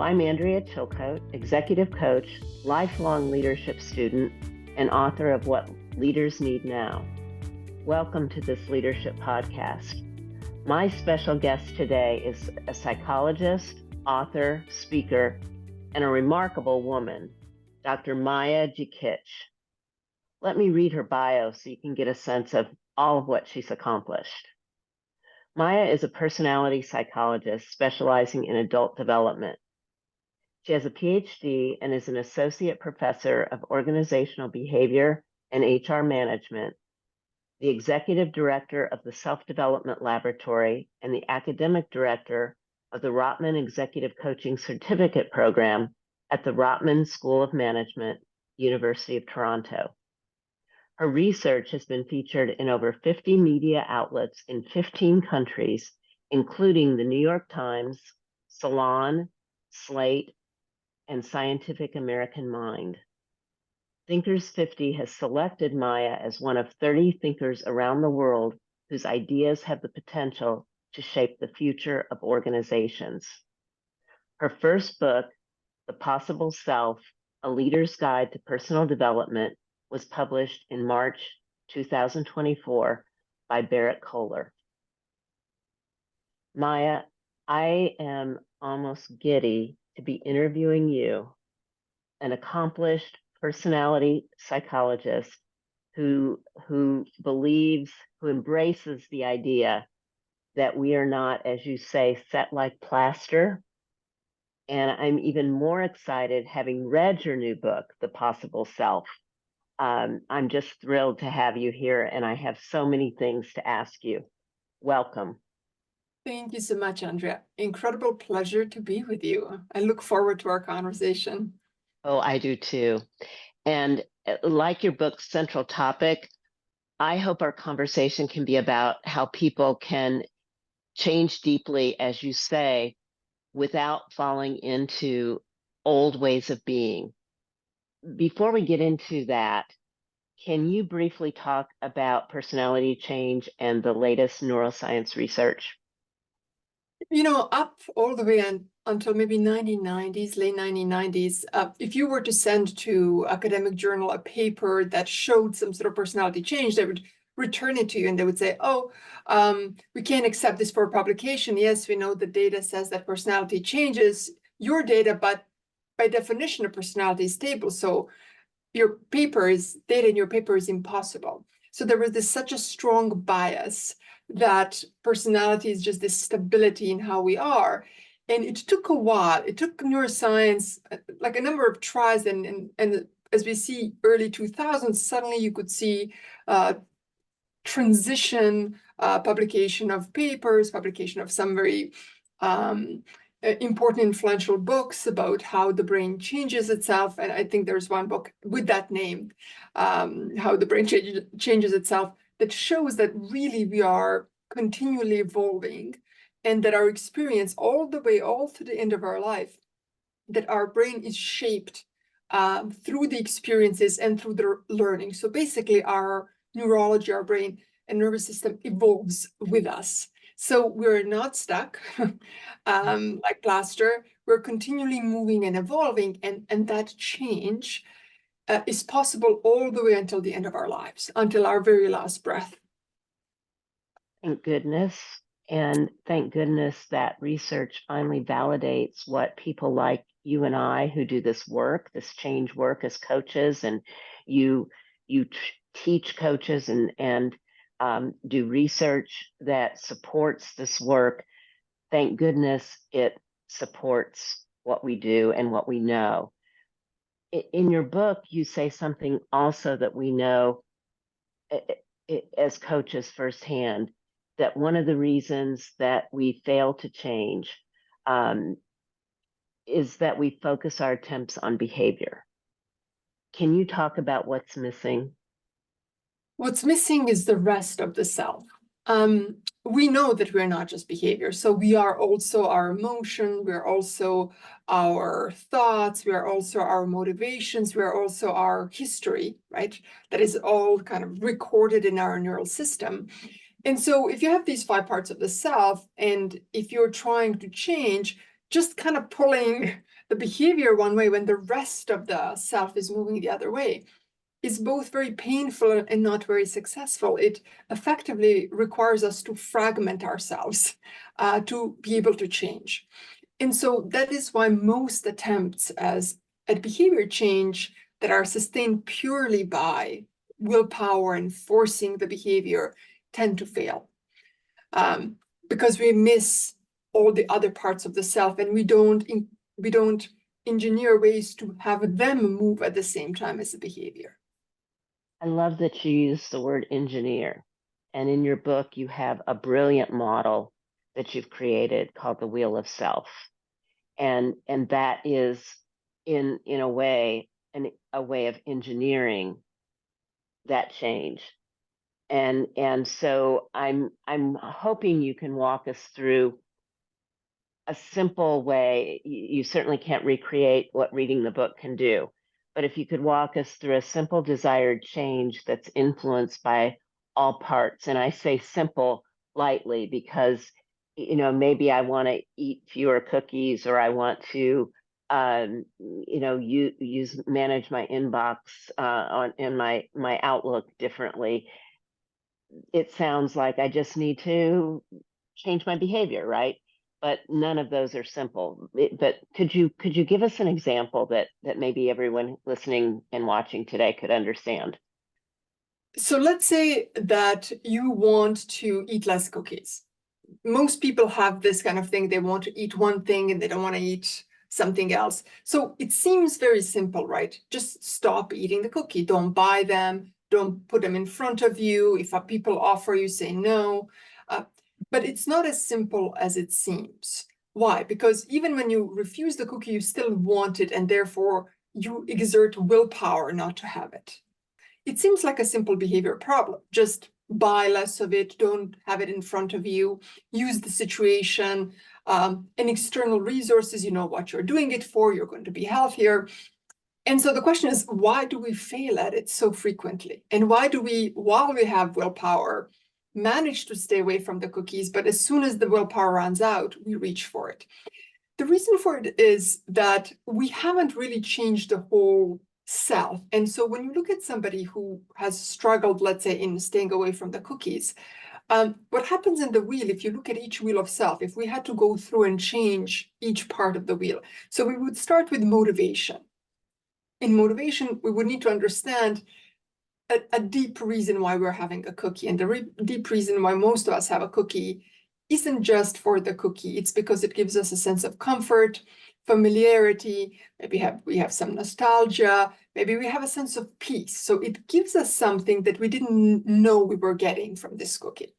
I'm Andrea Chilcote, executive coach, lifelong leadership student, and author of What Leaders Need Now. Welcome to this leadership podcast. My special guest today is a psychologist, author, speaker, and a remarkable woman, Dr. Maja Djikic. Let me read her bio so you can get a sense of all of what she's accomplished. Maja is a personality psychologist specializing in adult development. She has a PhD and is an associate professor of organizational behavior and HR management, the executive director of the Self-Development Laboratory, and the academic director of the Rotman Executive Coaching Certificate Program at the Rotman School of Management, University of Toronto. Her research has been featured in over 50 media outlets in 15 countries, including the New York Times, Salon, Slate, and Scientific American Mind. Thinkers 50 has selected Maja as one of 30 thinkers around the world whose ideas have the potential to shape the future of organizations. Her first book, The Possible Self, A Leader's Guide to Personal Development, was published in March 2024 by Barrett Kohler. Maja, I am almost giddy to be interviewing you, an accomplished personality psychologist who embraces the idea that we are not, as you say, set like plaster. And I'm even more excited having read your new book, The Possible Self. I'm just thrilled to have you here, and I have so many things to ask you. Welcome. Thank you so much, Andrea. Incredible pleasure to be with you. I look forward to our conversation. Oh, I do too. And like your book's central topic, I hope our conversation can be about how people can change deeply, as you say, without falling into old ways of being. Before we get into that, can you briefly talk about personality change and the latest neuroscience research? Up all the way until maybe 1990s, late 1990s, if you were to send to academic journal a paper that showed some sort of personality change, they would return it to you and they would say, we can't accept this for publication. Yes, we know the data says that personality changes your data, but by definition, a personality is stable. So your data in your paper is impossible. So there was such a strong bias that personality is just this stability in how we are. And it took a while. It took neuroscience, like a number of tries. And as we see early 2000s, suddenly you could see transition, publication of papers, publication of some very important influential books about how the brain changes itself. And I think there's one book with that name, How the Brain Changes Itself, that shows that really we are continually evolving and that our experience all to the end of our life, that our brain is shaped through the experiences and through the learning. So basically our neurology, our brain and nervous system evolves with us. So we're not stuck like plaster. We're continually moving and evolving, and that change is possible all the way until the end of our lives, until our very last breath. Thank goodness. And thank goodness that research finally validates what people like you and I who do this work, this change work as coaches, and you teach coaches and do research that supports this work. Thank goodness it supports what we do and what we know. In your book, you say something also that we know as coaches firsthand, that one of the reasons that we fail to change is that we focus our attempts on behavior. Can you talk about what's missing? What's missing is the rest of the self. We know that we're not just behavior. So we are also our emotion. We're also our thoughts. We are also our motivations. We are also our history, right? That is all kind of recorded in our neural system. And so if you have these 5 parts of the self, and if you're trying to change, just kind of pulling the behavior one way when the rest of the self is moving the other way is both very painful and not very successful. It effectively requires us to fragment ourselves to be able to change. And so that is why most attempts at behavior change that are sustained purely by willpower and forcing the behavior tend to fail. Because we miss all the other parts of the self, and we don't engineer ways to have them move at the same time as the behavior. I love that you use the word engineer. And in your book, you have a brilliant model that you've created called the Wheel of Self. And that is in a way of engineering that change. And so I'm hoping you can walk us through a simple way. You certainly can't recreate what reading the book can do, but if you could walk us through a simple desired change that's influenced by all parts. And I say simple lightly because, maybe I want to eat fewer cookies, or I want to, manage my inbox and my Outlook differently. It sounds like I just need to change my behavior, right? But none of those are simple. But could you give us an example that maybe everyone listening and watching today could understand? So let's say that you want to eat less cookies. Most people have this kind of thing. They want to eat one thing and they don't want to eat something else. So it seems very simple, right? Just stop eating the cookie. Don't buy them. Don't put them in front of you. If people offer, you say no. But it's not as simple as it seems. Why? Because even when you refuse the cookie, you still want it, and therefore you exert willpower not to have it. It seems like a simple behavior problem. Just buy less of it, don't have it in front of you, use the situation and external resources, you know what you're doing it for, you're going to be healthier. And so the question is, why do we fail at it so frequently? And why do we, while we have willpower, manage to stay away from the cookies, but as soon as the willpower runs out, we reach for it? The reason for it is that we haven't really changed the whole self. And so when you look at somebody who has struggled, let's say, in staying away from the cookies, what happens in the wheel, if you look at each wheel of self, if we had to go through and change each part of the wheel, so we would start with motivation. In motivation, we would need to understand a deep reason why we're having a cookie. And the deep reason why most of us have a cookie isn't just for the cookie. It's because it gives us a sense of comfort, familiarity. Maybe we have some nostalgia. Maybe we have a sense of peace. So it gives us something that we didn't know we were getting from this cookie.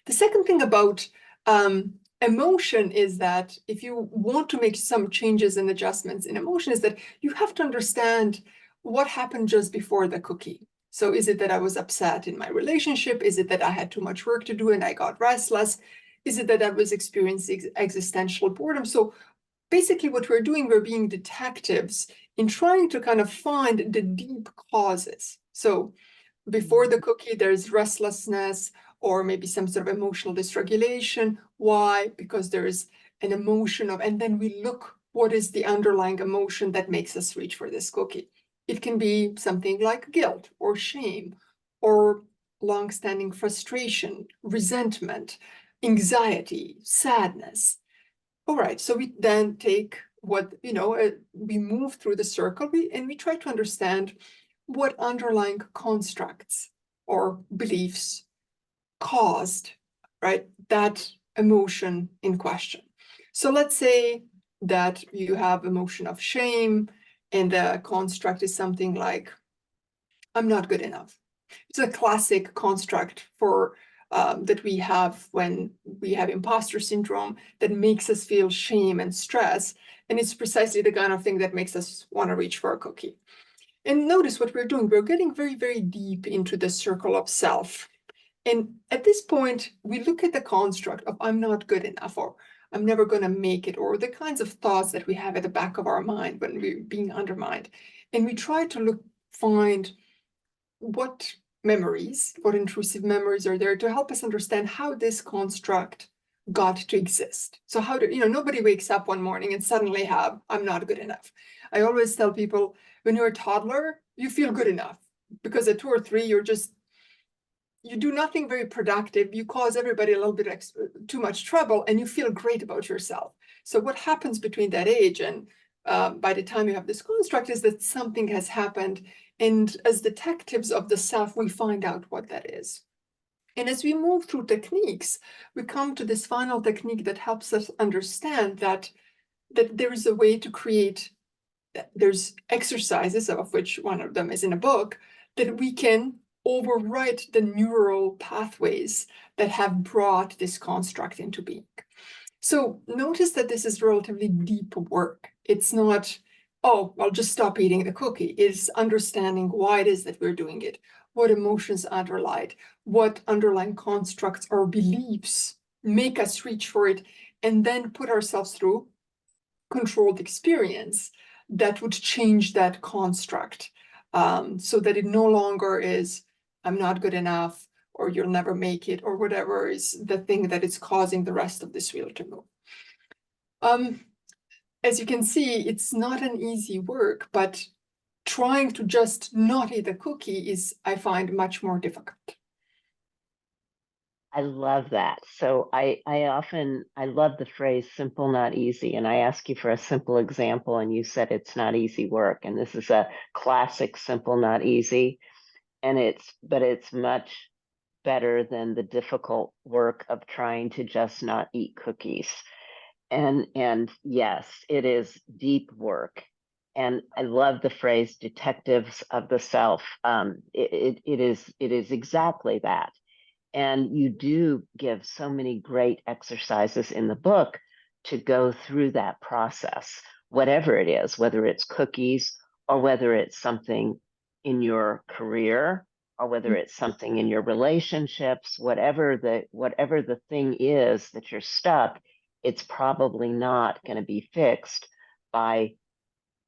The second thing about emotion is that if you want to make some changes and adjustments in emotion, is that you have to understand what happened just before the cookie. So is it that I was upset in my relationship? Is it that I had too much work to do and I got restless? Is it that I was experiencing existential boredom? So basically what we're doing, we're being detectives in trying to kind of find the deep causes. So before the cookie, there's restlessness or maybe some sort of emotional dysregulation. Why? Because there's an emotion of, and then we look, what is the underlying emotion that makes us reach for this cookie? It can be something like guilt or shame or long-standing frustration, resentment, anxiety, sadness. All right, so we then take what, we move through the circle and we try to understand what underlying constructs or beliefs caused, right, that emotion in question. So let's say that you have emotion of shame and the construct is something like, I'm not good enough. It's a classic construct for that we have when we have imposter syndrome that makes us feel shame and stress. And it's precisely the kind of thing that makes us want to reach for a cookie. And notice what we're doing. We're getting very, very deep into the circle of self. And at this point, we look at the construct of I'm not good enough, or I'm never going to make it, or the kinds of thoughts that we have at the back of our mind when we're being undermined. And we try to find what memories, what intrusive memories are there to help us understand how this construct got to exist. So how do, nobody wakes up one morning and suddenly I'm not good enough. I always tell people, when you're a toddler, you feel good enough, because at 2 or 3, you do nothing very productive. You cause everybody a little bit too much trouble, and you feel great about yourself. So what happens between that age and by the time you have this construct is that something has happened. And as detectives of the self, we find out what that is. And as we move through techniques, we come to this final technique that helps us understand that there is a way to create, there's exercises, of which one of them is in a book, that we can overwrite the neural pathways that have brought this construct into being. So notice that this is relatively deep work. It's not, oh, I'll just stop eating the cookie. It's understanding why it is that we're doing it, what emotions underlie it, what underlying constructs or beliefs make us reach for it, and then put ourselves through controlled experience that would change that construct, so that it no longer is, I'm not good enough, or you'll never make it, or whatever is the thing that is causing the rest of this wheel to move. As you can see, it's not an easy work, but trying to just not eat a cookie is, I find, much more difficult. I love that. So I love the phrase simple, not easy. And I ask you for a simple example, and you said it's not easy work. And this is a classic simple, not easy. And it's much better than the difficult work of trying to just not eat cookies. And yes, it is deep work. And I love the phrase detectives of the self. It is exactly that. And you do give so many great exercises in the book to go through that process, whatever it is, whether it's cookies or whether it's something in your career or whether it's something in your relationships, whatever the thing is that you're stuck, it's probably not going to be fixed by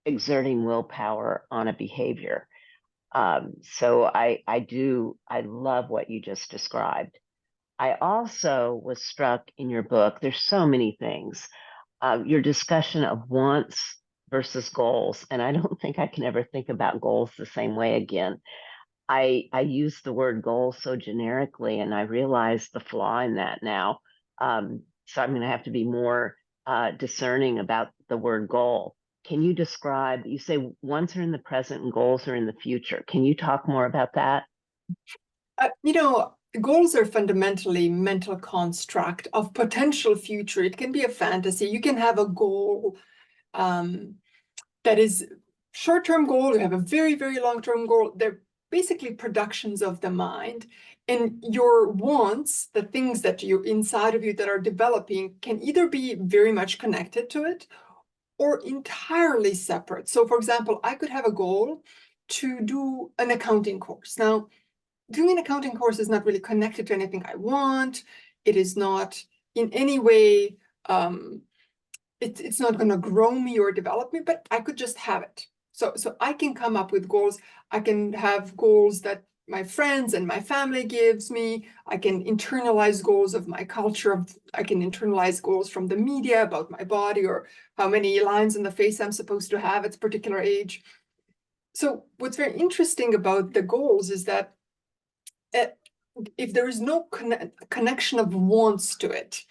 exerting willpower on a behavior. So I love what you just described. I also was struck in your book, there's so many things, your discussion of wants versus goals. And I don't think I can ever think about goals the same way again. I use the word goal so generically, and I realize the flaw in that now. So I'm going to have to be more discerning about the word goal. Can you describe, you say wants are in the present and goals are in the future. Can you talk more about that? Goals are fundamentally mental construct of potential future. It can be a fantasy. You can have a goal that is short-term goal. You have a very, very long-term goal. They're basically productions of the mind. And your wants, the things that you inside of you that are developing, can either be very much connected to it or entirely separate. So for example, I could have a goal to do an accounting course. Now, doing an accounting course is not really connected to anything I want. It is not in any way, it's not going to grow me or develop me, but I could just have it. So I can come up with goals. I can have goals that my friends and my family gives me. I can internalize goals of my culture. I can internalize goals from the media about my body or how many lines in the face I'm supposed to have at a particular age. So what's very interesting about the goals is that if there is no connection of wants to it,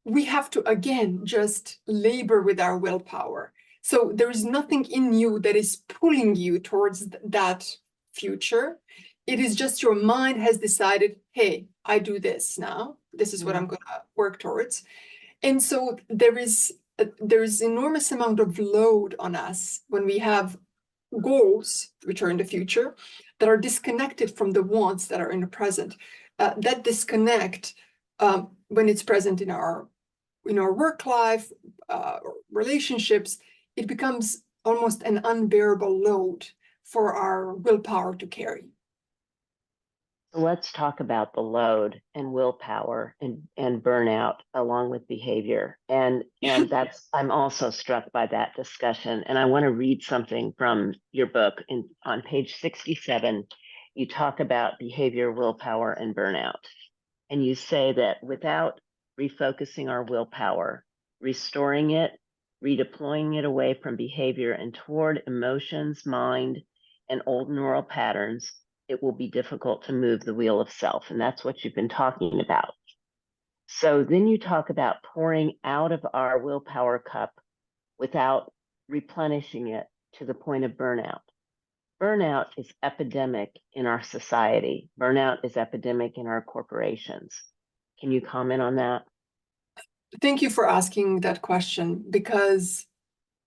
we have to, again, just labor with our willpower. So there is nothing in you that is pulling you towards that future. It is just your mind has decided, hey, I do this now. This is what I'm going to work towards. And so there is enormous amount of load on us when we have goals, which are in the future, that are disconnected from the wants that are in the present. That disconnect, when it's present in our work life, relationships, it becomes almost an unbearable load for our willpower to carry. So let's talk about the load and willpower and burnout along with behavior. And that's, I'm also struck by that discussion. And I want to read something from your book on page 67. You talk about behavior, willpower, and burnout. And you say that without refocusing our willpower, restoring it, redeploying it away from behavior and toward emotions, mind, and old neural patterns, it will be difficult to move the wheel of self. And that's what you've been talking about. So then you talk about pouring out of our willpower cup without replenishing it to the point of burnout. Burnout is epidemic in our society. Burnout is epidemic in our corporations. Can you comment on that? Thank you for asking that question, because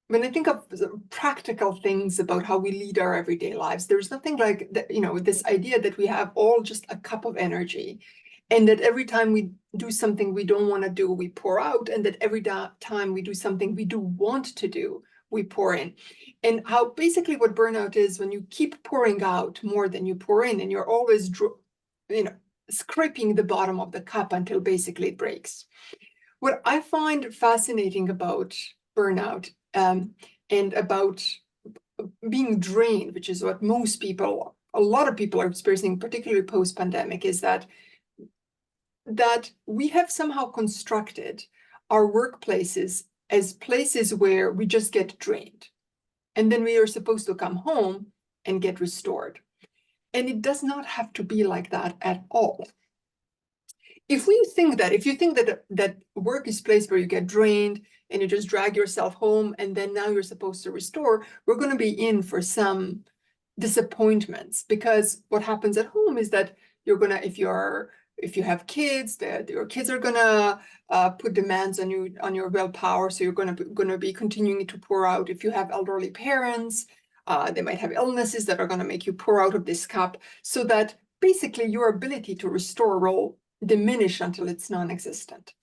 when I think of practical things about how we lead our everyday lives, there's nothing like that, this idea that we have all just a cup of energy, and that every time we do something we don't want to do, we pour out, and that every time we do something we do want to do, we pour in. And how basically what burnout is, when you keep pouring out more than you pour in, and you're always, scraping the bottom of the cup until basically it breaks. What I find fascinating about burnout, and about being drained, which is what a lot of people are experiencing, particularly post-pandemic, is that we have somehow constructed our workplaces as places where we just get drained. And then we are supposed to come home and get restored. And it does not have to be like that at all. If you think that work is a place where you get drained and you just drag yourself home and then now you're supposed to restore, we're going to be in for some disappointments, because what happens at home is that you're going to, if you have kids, your kids are going to put demands on you, on your willpower, so you're going to be continuing to pour out. If you have elderly parents, they might have illnesses that are going to make you pour out of this cup, so that basically your ability to restore will diminish until it's non-existent.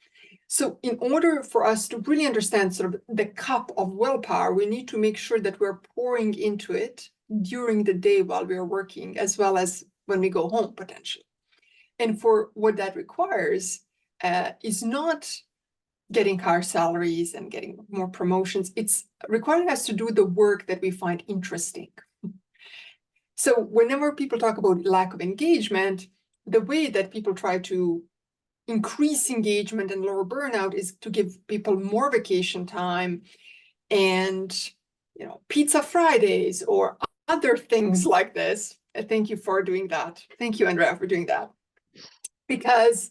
So in order for us to really understand sort of the cup of willpower, we need to make sure that we're pouring into it during the day while we're working, as well as when we go home, potentially. And for what that requires is not getting higher salaries and getting more promotions. It's requiring us to do the work that we find interesting. So whenever people talk about lack of engagement, the way that people try to increase engagement and lower burnout is to give people more vacation time and, pizza Fridays or other things like this. Thank you for doing that. Thank you, Andrea, for doing that. Because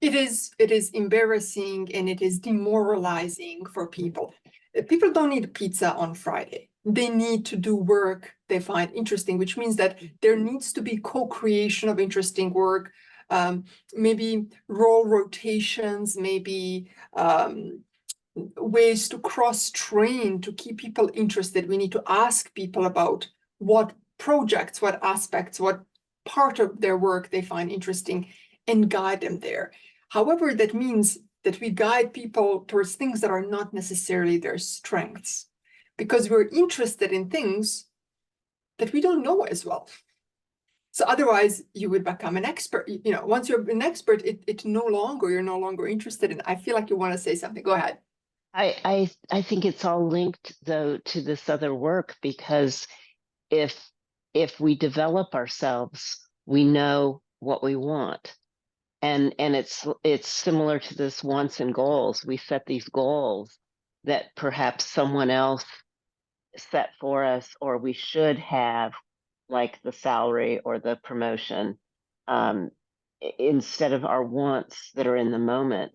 it is embarrassing and it is demoralizing for people. People don't need pizza on Friday. They need to do work they find interesting, which means that there needs to be co-creation of interesting work, maybe role rotations, maybe ways to cross-train to keep people interested. We need to ask people about what projects, what aspects, what part of their work they find interesting, and guide them there. However, that means that we guide people towards things that are not necessarily their strengths, because we're interested in things that we don't know as well. So otherwise you would become an expert. Once you're an expert, you're no longer interested in. I feel like you want to say something. Go ahead. I think it's all linked though to this other work, because if we develop ourselves, we know what we want. And it's similar to this wants and goals. We set these goals that perhaps someone else set for us, or we should have, like the salary or the promotion, instead of our wants that are in the moment.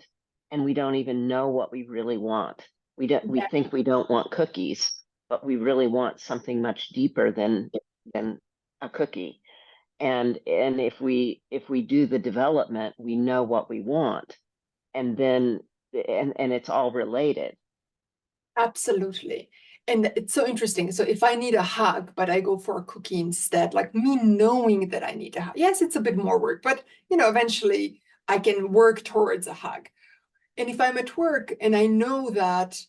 And we don't even know what we really want. We think we don't want cookies, but we really want something much deeper than a cookie. And if we do the development, we know what we want, and then and it's all related. Absolutely. And it's so interesting. So if I need a hug, but I go for a cookie instead, like me knowing that I need a hug, yes, it's a bit more work, but eventually I can work towards a hug. And if I'm at work and I know that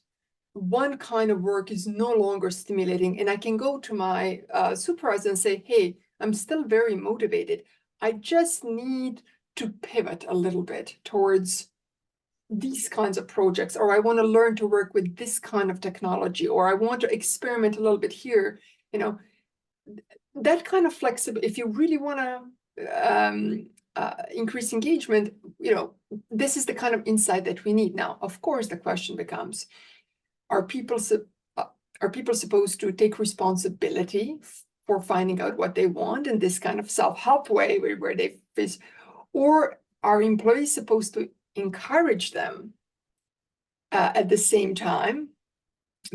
one kind of work is no longer stimulating, and I can go to my supervisor and say, hey, I'm still very motivated. I just need to pivot a little bit towards these kinds of projects, or I want to learn to work with this kind of technology, or I want to experiment a little bit here. That kind of flexibility, if you really want to increase engagement, this is the kind of insight that we need. Now, of course, the question becomes, are people supposed to take responsibility for finding out what they want in this kind of self-help way where they face, or are employees supposed to encourage them at the same time?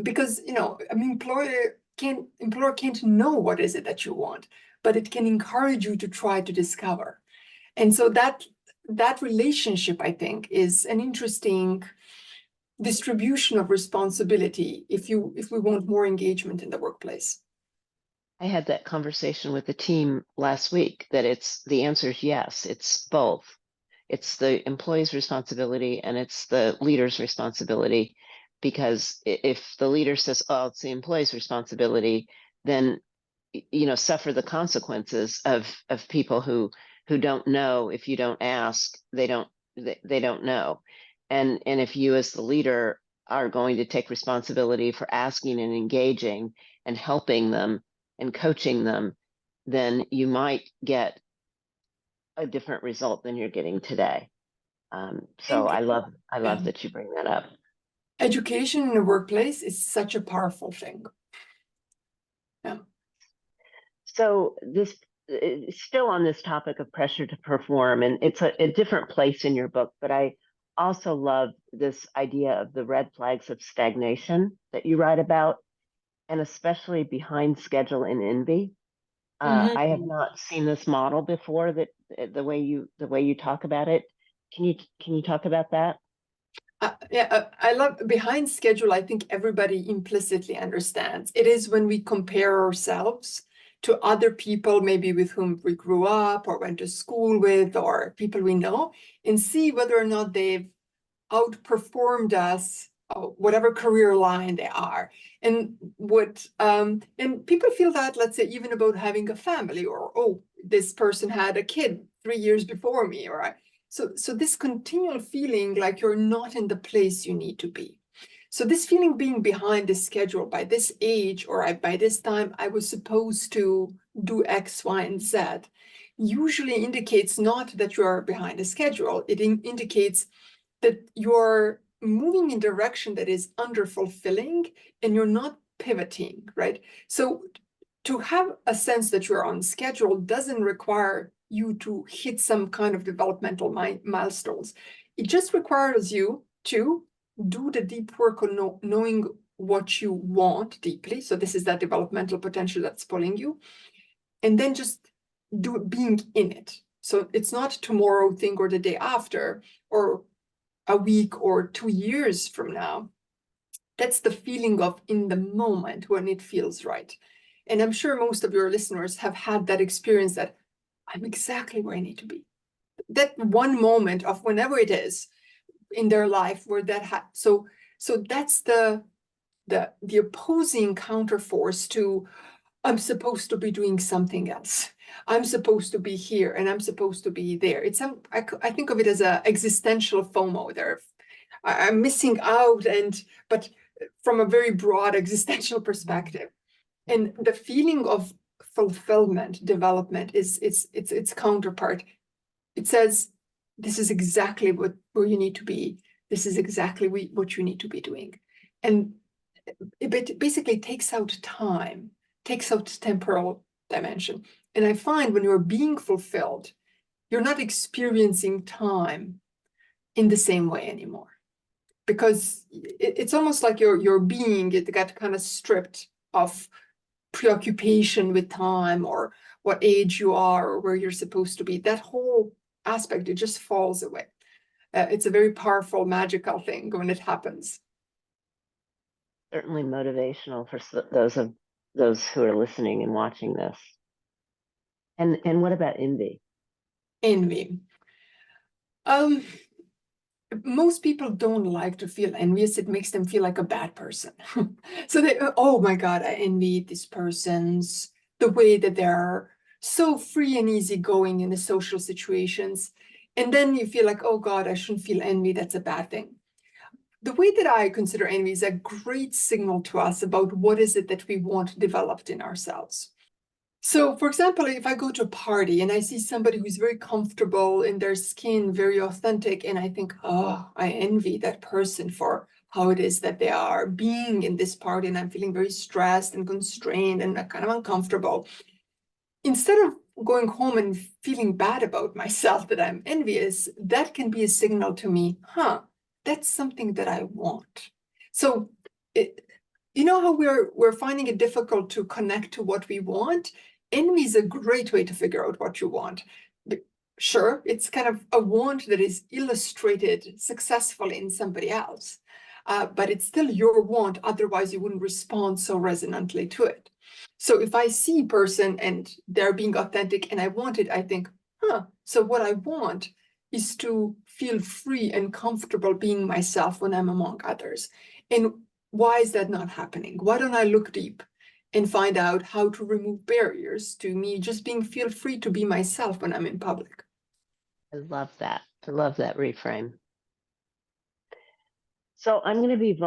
Because an employer can't know what is it that you want, but it can encourage you to try to discover. And so that relationship, I think, is an interesting distribution of responsibility if we want more engagement in the workplace. I had that conversation with the team last week that the answer is yes, it's both. It's the employee's responsibility and it's the leader's responsibility, because if the leader says, oh, it's the employee's responsibility, then suffer the consequences of people who don't know. If you don't ask, they don't know. And if you as the leader are going to take responsibility for asking and engaging and helping them and coaching them, then you might get a different result than you're getting today. So I love that you bring that up. Education in the workplace is such a powerful thing. Yeah. So this still on this topic of pressure to perform, and it's a different place in your book, but I also love this idea of the red flags of stagnation that you write about, and especially behind schedule and envy. I have not seen this model before, that the way you talk about it. Can you talk about that? I love behind schedule. I think everybody implicitly understands. It is when we compare ourselves to other people, maybe with whom we grew up or went to school with, or people we know, and see whether or not they've outperformed us, whatever career line they are. And and people feel that, let's say, even about having a family, or, oh, this person had a kid 3 years before me, or so this continual feeling like you're not in the place you need to be. So this feeling being behind the schedule, by this age or by this time, I was supposed to do X, Y, and Z, usually indicates not that you are behind the schedule. It indicates that you're moving in direction that is underfulfilling and you're not pivoting, right? So to have a sense that you're on schedule doesn't require you to hit some kind of developmental milestones. It just requires you to do the deep work on knowing what you want deeply. So this is that developmental potential that's pulling you. And then just being in it. So it's not tomorrow thing or the day after or a week or 2 years from now. That's the feeling of in the moment when it feels right. And I'm sure most of your listeners have had that experience that I'm exactly where I need to be. That one moment of whenever it is in their life where that so that's the opposing counterforce to I'm supposed to be doing something else. I'm supposed to be here and I'm supposed to be there. I think of it as an existential FOMO there. I'm missing out, but from a very broad existential perspective. And the feeling of fulfillment, development is its counterpart. It says, this is exactly where you need to be. This is exactly what you need to be doing. And it basically takes out time, takes out temporal dimension. And I find when you're being fulfilled, you're not experiencing time in the same way anymore. Because it's almost like your being, it got kind of stripped of preoccupation with time or what age you are or where you're supposed to be. That whole aspect, it just falls away. It's a very powerful, magical thing when it happens. Certainly motivational for those who are listening and watching this. And what about envy? Envy. Most people don't like to feel envious. It makes them feel like a bad person. So they, oh my God, I envy this person's the way that they're so free and easygoing in the social situations. And then you feel like, oh God, I shouldn't feel envy. That's a bad thing. The way that I consider envy is a great signal to us about what is it that we want developed in ourselves. So, for example, if I go to a party and I see somebody who's very comfortable in their skin, very authentic, and I think, oh, I envy that person for how it is that they are being in this party, and I'm feeling very stressed and constrained and kind of uncomfortable. Instead of going home and feeling bad about myself that I'm envious, that can be a signal to me, that's something that I want. So, you know how we're finding it difficult to connect to what we want? Envy is a great way to figure out what you want. Sure, it's kind of a want that is illustrated successfully in somebody else, but it's still your want. Otherwise, you wouldn't respond so resonantly to it. So if I see a person and they're being authentic and I want it, I think, so what I want is to feel free and comfortable being myself when I'm among others. And why is that not happening? Why don't I look deep and find out how to remove barriers to me just feel free to be myself when I'm in public? I love that. I love that reframe. So I'm going to be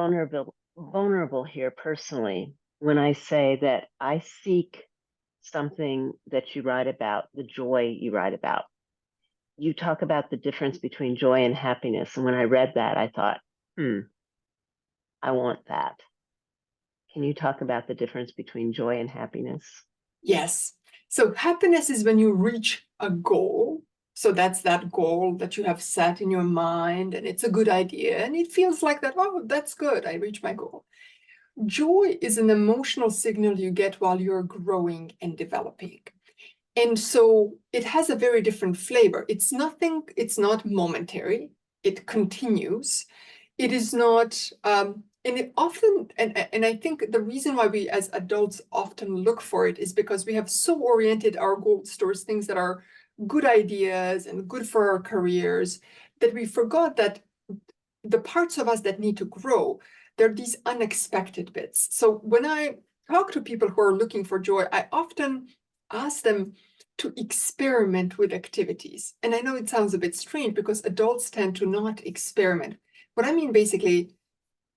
vulnerable here personally when I say that I seek something that you write about, the joy you write about. You talk about the difference between joy and happiness. And when I read that, I thought, I want that. Can you talk about the difference between joy and happiness? Yes. So happiness is when you reach a goal. So that's that goal that you have set in your mind, and it's a good idea. And it feels like that, oh, that's good. I reached my goal. Joy is an emotional signal you get while you're growing and developing. And so it has a very different flavor. It's not momentary, it continues. It is not, and it often, and I think the reason why we as adults often look for it is because we have so oriented our goals towards things that are good ideas and good for our careers that we forgot that the parts of us that need to grow, they're these unexpected bits. So when I talk to people who are looking for joy, I often ask them to experiment with activities. And I know it sounds a bit strange because adults tend to not experiment. What I mean basically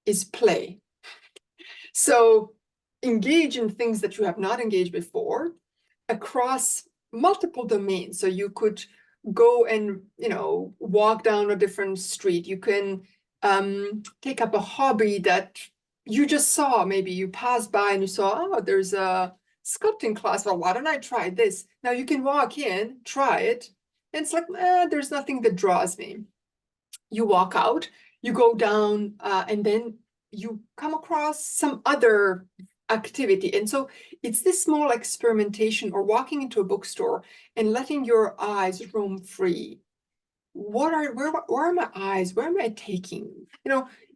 is play. So engage in things that you have not engaged before across multiple domains. So you could go and, walk down a different street. You can take up a hobby that you just saw. Maybe you passed by and you saw, oh, there's a sculpting class. Well, why don't I try this? Now you can walk in, try it. And it's like, there's nothing that draws me. You walk out, you go down, and then you come across some other activity. And so it's this small experimentation or walking into a bookstore and letting your eyes roam free. Where are my eyes? Where am I taking?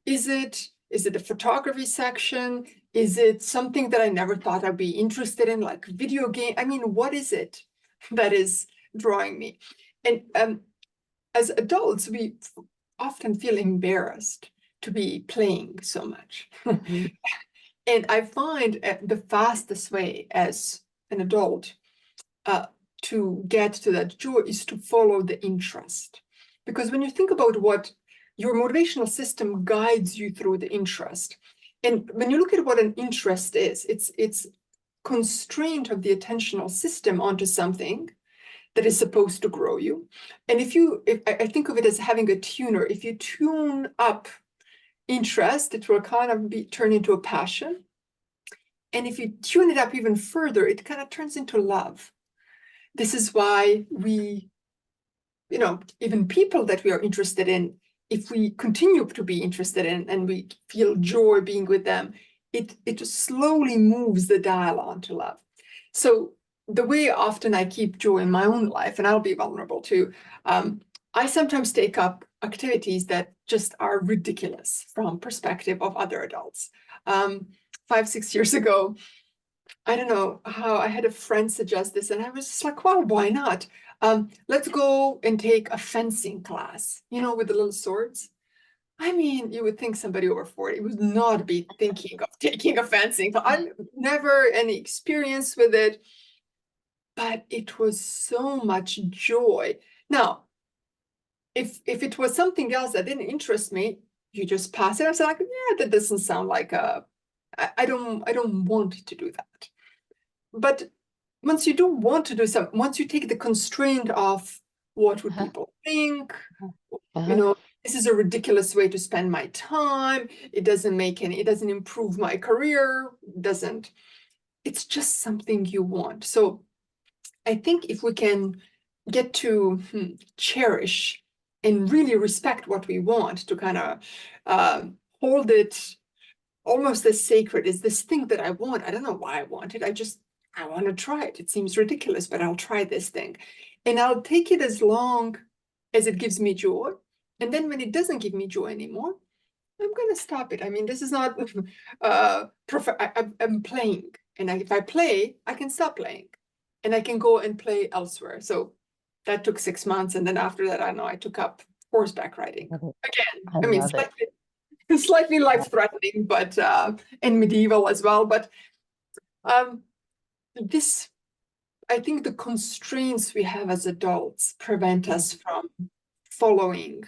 Is it a photography section? Is it something that I never thought I'd be interested in, like video game? I mean, what is it that is drawing me? And as adults, we often feel embarrassed to be playing so much. Mm-hmm. And I find the fastest way as an adult to get to that joy is to follow the interest. Because when you think about what your motivational system guides you through the interest. And when you look at what an interest is, it's constraint of the attentional system onto something that is supposed to grow you. And if I think of it as having a tuner, if you tune up interest, it will kind of turn into a passion. And if you tune it up even further, it kind of turns into love. This is why we, even people that we are interested in, if we continue to be interested in and we feel joy being with them, it slowly moves the dial onto love. So the way often I keep joy in my own life, and I'll be vulnerable too, I sometimes take up activities that just are ridiculous from perspective of other adults. 5-6 years ago, I don't know how I had a friend suggest this, and I was just like, well, why not? Let's go and take a fencing class, with the little swords. I mean, you would think somebody over 40 would not be thinking of taking a fencing class. I never any experience with it, but it was so much joy. Now, if it was something else that didn't interest me, you just pass it. I was like, yeah, that doesn't sound like I don't want to do that. But once you don't want to do something, once you take the constraint of what would Uh-huh. people think, Uh-huh. this is a ridiculous way to spend my time. It doesn't improve my career, it's just something you want. So I think if we can get to cherish and really respect what we want, to kind of hold it almost as sacred as this thing that I want. I don't know why I want it. I want to try it. It seems ridiculous, but I'll try this thing. And I'll take it as long as it gives me joy. And then when it doesn't give me joy anymore, I'm going to stop it. I mean, this is not, I'm playing. And if I play, I can stop playing. And I can go and play elsewhere. So that took 6 months. And then after that, I know I took up horseback riding. Love it. Again, I I mean, love it. slightly life-threatening, but and medieval as well. But this, I think the constraints we have as adults prevent us from following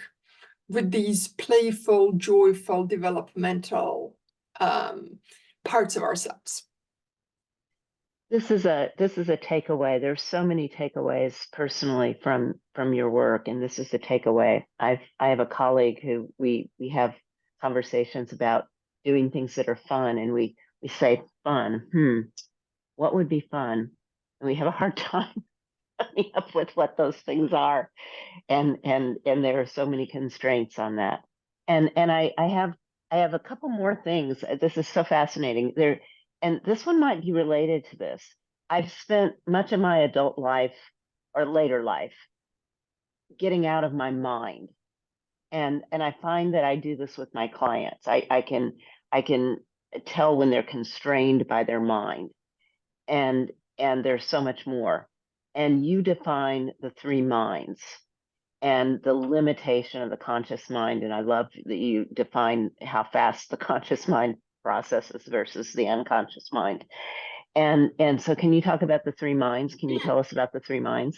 with these playful, joyful, developmental parts of ourselves. This is a takeaway. There's so many takeaways personally from your work, and this is the takeaway. I have a colleague who we have conversations about doing things that are fun, and we say fun. What would be fun? And we have a hard time coming up with what those things are, and there are so many constraints on that. And I have a couple more things. This is so fascinating. And this one might be related to this. I've spent much of my adult life or later life getting out of my mind. And I find that I do this with my clients. I can tell when they're constrained by their mind. And there's so much more. And you define the three minds and the limitation of the conscious mind. And I love that you define how fast the conscious mind processes versus the unconscious mind. And so can you talk about the three minds? Can you tell us about the three minds?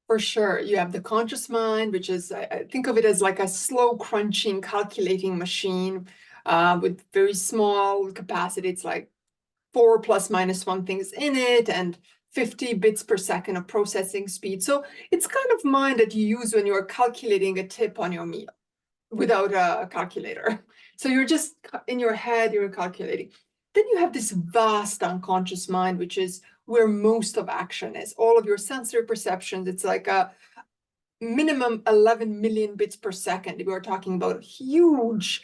For sure. You have the conscious mind, which is, I think of it as like a slow crunching, calculating machine with very small capacity. It's like 4 plus minus 1 things in it and 50 bits per second of processing speed. So it's kind of mind that you use when you're calculating a tip on your meal without a calculator. So you're just in your head, you're calculating. Then you have this vast unconscious mind, which is where most of action is. All of your sensory perceptions, it's like a minimum 11 million bits per second. We're talking about a huge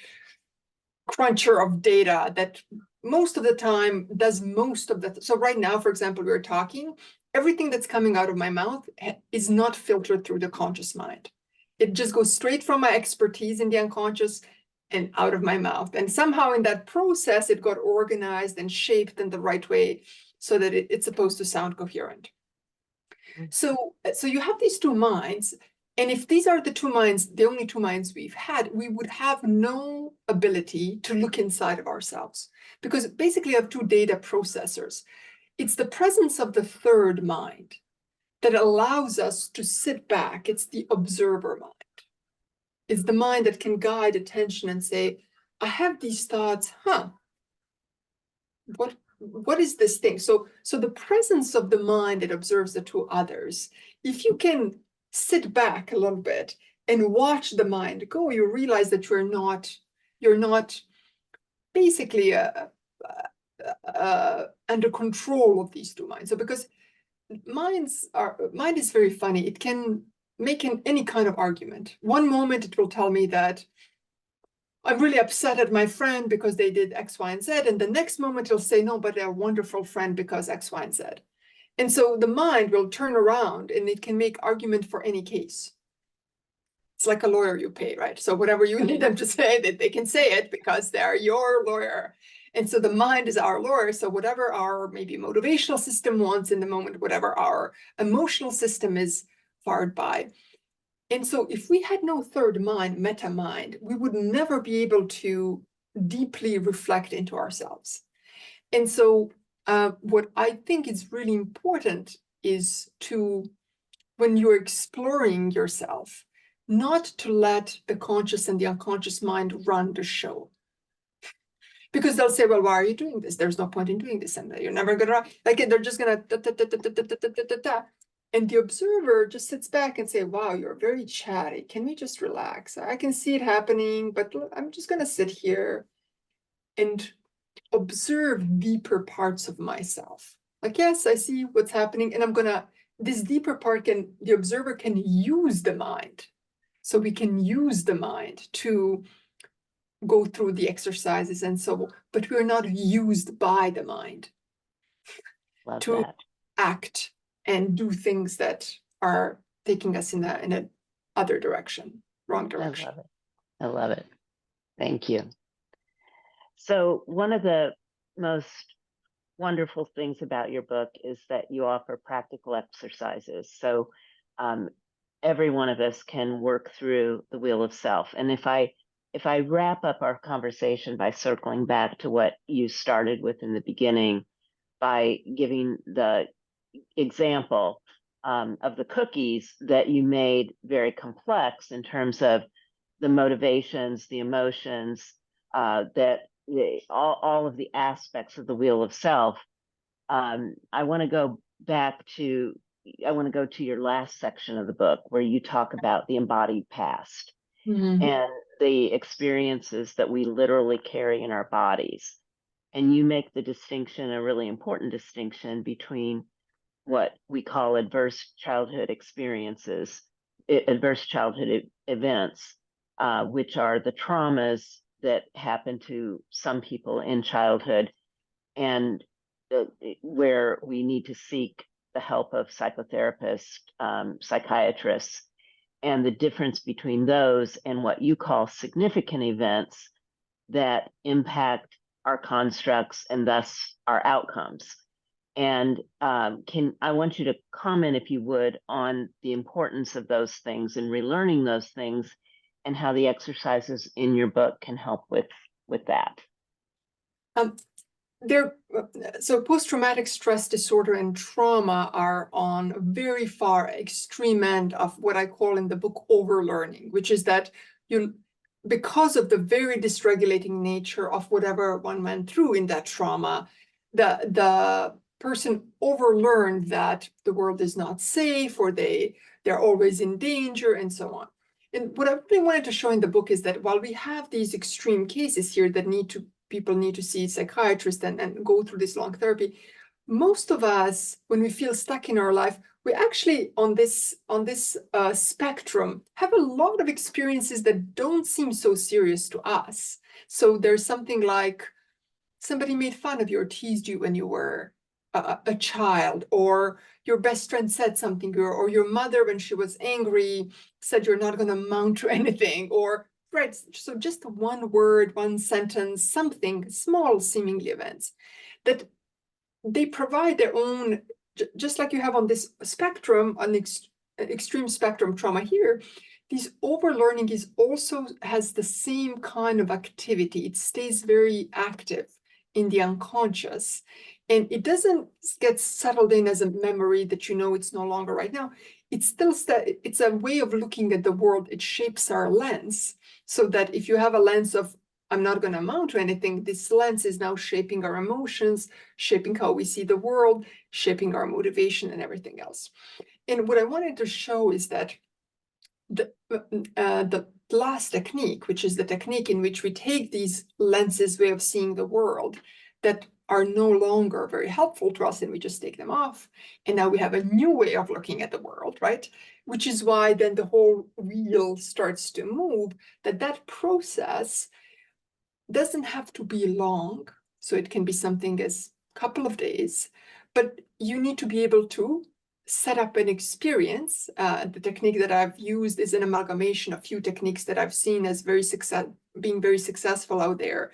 cruncher of data that most of the time does most of the. So right now, for example, we're talking, everything that's coming out of my mouth is not filtered through the conscious mind. It just goes straight from my expertise in the unconscious and out of my mouth. And somehow in that process, it got organized and shaped in the right way so that it's supposed to sound coherent. So you have these two minds. And if these are the two minds, the only two minds we've had, we would have no ability to look inside of ourselves. Because basically, you have two data processors. It's the presence of the third mind that allows us to sit back. It's the observer mind. It's the mind that can guide attention and say, I have these thoughts, what is this thing? So the presence of the mind that observes the two others, if you can sit back a little bit and watch the mind go, you realize that you're not basically under control of these two minds. So because mind is very funny. It can make any kind of argument. One moment it will tell me that I'm really upset at my friend because they did X, Y, and Z. And the next moment it'll say, no, but they're a wonderful friend because X, Y, and Z. And so the mind will turn around and it can make argument for any case. It's like a lawyer you pay, right? So whatever you need them to say, that they can say it because they're your lawyer. And so the mind is our lawyer. So whatever our maybe motivational system wants in the moment, whatever our emotional system is fired by. And so if we had no third mind, meta mind, we would never be able to deeply reflect into ourselves. And so what I think is really important is to, when you're exploring yourself, not to let the conscious and the unconscious mind run the show. Because they'll say, well, why are you doing this? There's no point in doing this. And you're never going to, like, they're just going to, and the observer just sits back and say, wow, you're very chatty. Can we just relax? I can see it happening, but I'm just going to sit here and observe deeper parts of myself. Like, yes, I see what's happening, and this deeper part the observer can use the mind. So we can use the mind to go through the exercises and so, but we're not used by the mind to act and do things that are taking us in a other direction, wrong direction. I love it. Thank you. So one of the most wonderful things about your book is that you offer practical exercises. So every one of us can work through the wheel of self. And if I wrap up our conversation by circling back to what you started with in the beginning, by giving the example of the cookies that you made very complex in terms of the motivations, the emotions, all of the aspects of the wheel of self. I want to go to your last section of the book where you talk about the embodied past and the experiences that we literally carry in our bodies. And you make the distinction, a really important distinction, between what we call adverse childhood experiences, adverse childhood events, which are the traumas that happen to some people in childhood, and where we need to seek the help of psychotherapists, psychiatrists, and the difference between those and what you call significant events that impact our constructs and thus our outcomes. And I want you to comment, if you would, on the importance of those things and relearning those things, and how the exercises in your book can help with that. So post-traumatic stress disorder and trauma are on a very far extreme end of what I call in the book overlearning, which is that because of the very dysregulating nature of whatever one went through in that trauma, the person overlearned that the world is not safe, or they're always in danger, and so on. And what I really wanted to show in the book is that while we have these extreme cases here that people need to see psychiatrists and go through this long therapy, most of us, when we feel stuck in our life, we actually on this spectrum have a lot of experiences that don't seem so serious to us. So there's something like somebody made fun of you or teased you when you were a child, or your best friend said something, or your mother, when she was angry, said you're not going to amount to anything, or right. So just one word, one sentence, something small seemingly events that they provide their own, just like you have on this spectrum, an extreme spectrum trauma here. This overlearning has the same kind of activity. It stays very active in the unconscious, and it doesn't get settled in as a memory that it's no longer right now. It's a way of looking at the world. It shapes our lens, so that if you have a lens of I'm not going to amount to anything, this lens is now shaping our emotions, shaping how we see the world, shaping our motivation and everything else. And what I wanted to show is that the last technique, which is the technique in which we take these lenses way of seeing the world that are no longer very helpful to us, and we just take them off, and now we have a new way of looking at the world, right? Which is why then the whole wheel starts to move, that process doesn't have to be long. So it can be something as a couple of days, but you need to be able to set up an experience. The technique that I've used is an amalgamation of few techniques that I've seen as being very successful out there,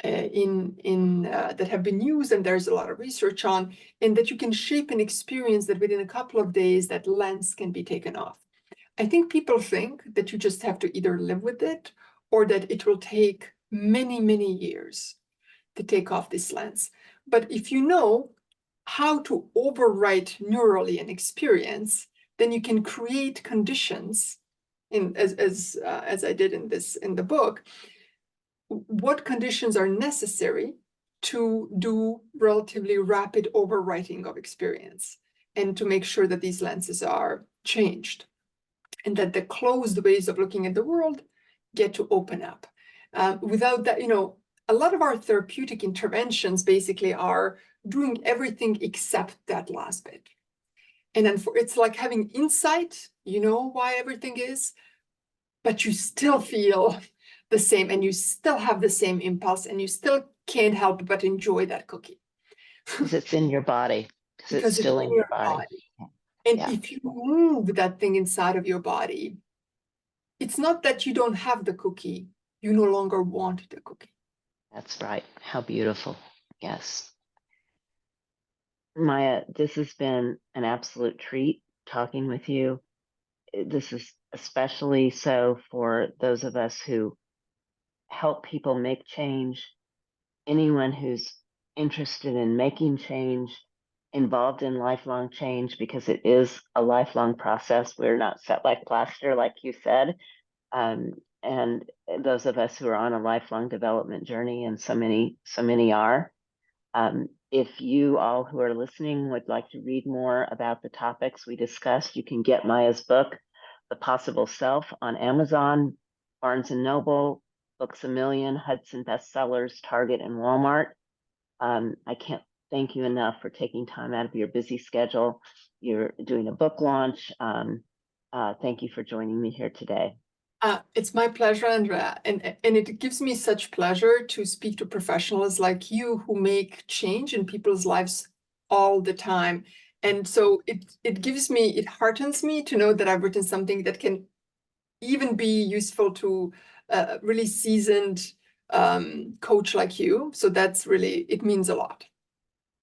that have been used, and there's a lot of research on, and that you can shape an experience that within a couple of days that lens can be taken off. I think people think that you just have to either live with it, or that it will take many, many years to take off this lens. But if you know how to overwrite neurally an experience, then you can create conditions, as I did in the book, what conditions are necessary to do relatively rapid overwriting of experience and to make sure that these lenses are changed and that the closed ways of looking at the world get to open up. Without that, a lot of our therapeutic interventions basically are doing everything except that last bit. And then it's like having insight, why everything is, but you still feel the same and you still have the same impulse and you still can't help but enjoy that cookie. Because it's in your body. Because it's still in your body. And if you move that thing inside of your body, it's not that you don't have the cookie, you no longer want the cookie. That's right. How beautiful. Yes. Maja, this has been an absolute treat talking with you. This is especially so for those of us who help people make change, anyone who's interested in making change, involved in lifelong change, because it is a lifelong process. We're not set like plaster, like you said. And those of us who are on a lifelong development journey, and so many are. If you all who are listening would like to read more about the topics we discussed, you can get Maja's book, The Possible Self, on Amazon, Barnes & Noble, Books A Million, Hudson Bestsellers, Target, and Walmart. I can't thank you enough for taking time out of your busy schedule. You're doing a book launch. Thank you for joining me here today. It's my pleasure, Andrea, and it gives me such pleasure to speak to professionals like you who make change in people's lives all the time. And so it heartens me to know that I've written something that can even be useful to a really seasoned coach like you. So it means a lot.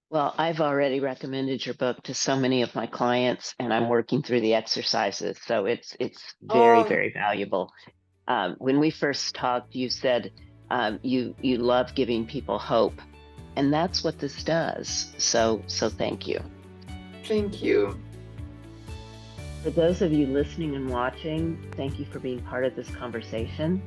Well, I've already recommended your book to so many of my clients, and I'm working through the exercises. So it's very, very valuable. When we first talked, you said you love giving people hope, and that's what this does. So thank you. Thank you. For those of you listening and watching, thank you for being part of this conversation.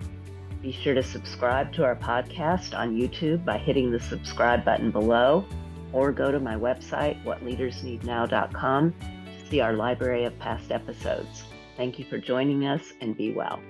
Be sure to subscribe to our podcast on YouTube by hitting the subscribe button below, or go to my website, whatleadersneednow.com, to see our library of past episodes. Thank you for joining us, and be well.